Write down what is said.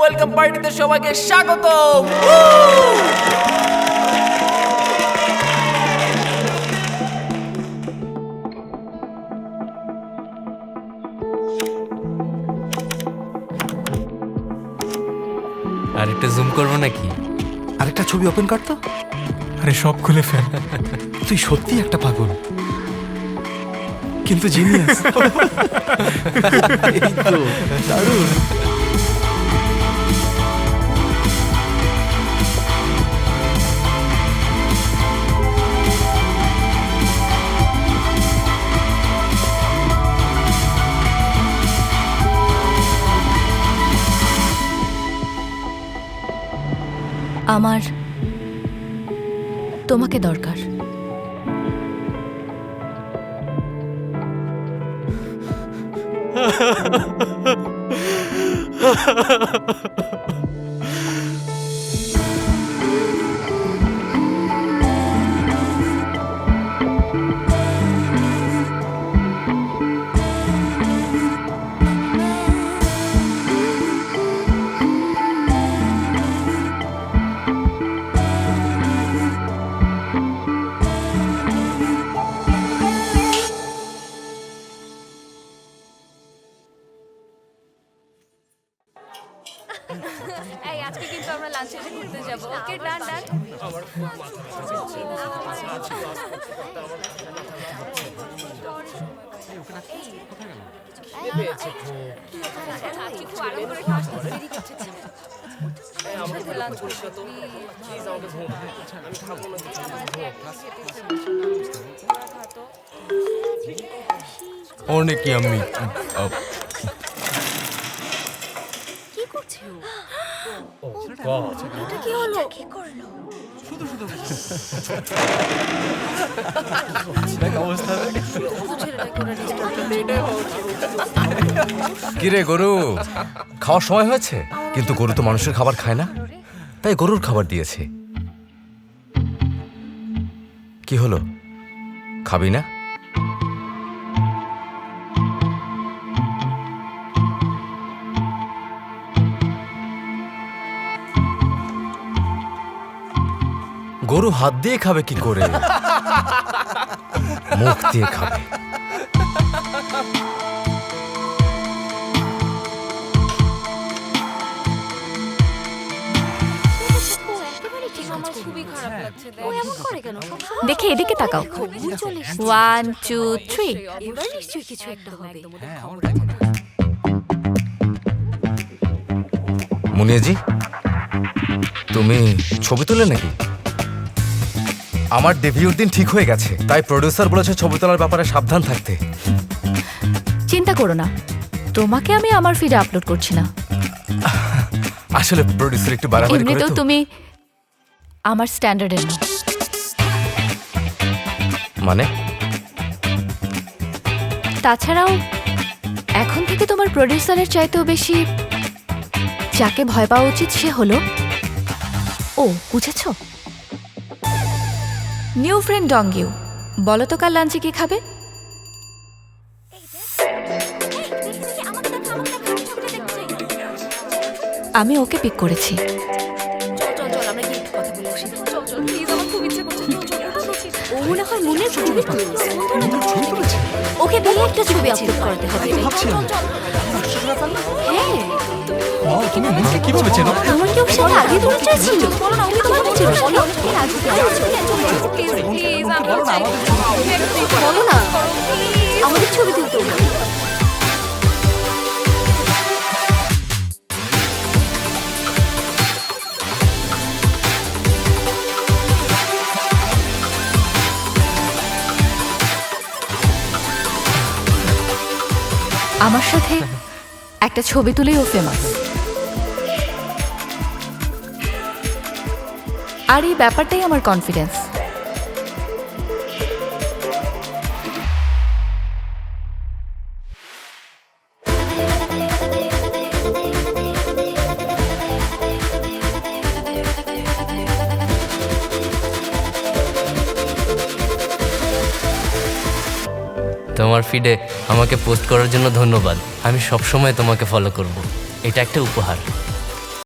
Welcome পার্টিতে সবাইকে স্বাগত। আর একটু জুম করবো নাকি? আরেকটা ছবি ওপেন কর তো। আরে সব খুলে ফেল। তুই সত্যি একটা পাগল, কিন্তু জিনিয়াস। এই তো দারুণ। আমার তোমাকে দরকার। এই আজকে কিন্তু আমরা লাঞ্চ শেষে ঘুরতে যাব। ওকে ডান ডান। অনেক ইয়াম্মি। কি করছে ও? এটা কি হলো? কি করলো? কিরে গরু, খাওয়ার সময় হয়েছে? কিন্তু গরু তো মানুষের খাবার খায় না, তাই গরুর খাবার দিয়েছে। কি হলো, খাবি না? গরু হাত দিয়ে খাবে কি করে? মুখ দিয়ে খাবে। আমার খুবই খারাপ লাগছে। ও এমন করে কেন? দেখে এদিকে তাকাও। 1 2 3। এবার নিশ্চয়ই কিছু একটা হবে। মুনিয়াজি, তুমি ছবি তুলে নাকি? আমার ডেবিউর দিন ঠিক হয়ে গেছে, তাই প্রডিউসার বলেছে ছবি তোলার ব্যাপারে সাবধান থাকতে। চিন্তা করো না, তোমাকে আমি আমার ফিডে আপলোড করছি না। আসলে প্রডিউসার একটু বাড়াবাড়ি করে এমনিতেও তো। তুমি আমার স্ট্যান্ডার্ডের না। মানে? তাছাড়াও এখন থেকে তোমার প্রডিউসারের চাইতেও বেশি যাকে ভয় পাওয়া উচিত সে হলো ও। বুঝেছ? নিউ ফ্রেন্ড ডঙ্গিউ। বলো তো কাল লাঞ্চে কি খাবে? আমি ওকে পিক করেছি। চল আমরা গিয়ে একটু কথা বলে আসি। চল প্লিজ, আমার খুব ইচ্ছে করছে। ও মনে হয় মনে ছবি তুলেছে। ওকে বলে একটা ছবি আপলোড করতে হবে। হ্যাঁ, কিভাবে চেনো? আমার কি ওর সাথে আগে পরিচয় ছিল? বলো না, ওকে তোমার ছিল। বলো প্লিজ, বলো না, আমাদের ছবি তুলতে হবে। আমার সাথে একটা ছবি তুলেই ও ফেমাস। আর এই ব্যাপারটাই আমার কনফিডেন্স। তোমার ফিডে আমাকে পোস্ট করার জন্য ধন্যবাদ। আমি সবসময় তোমাকে ফলো করব। এটা একটা উপহার।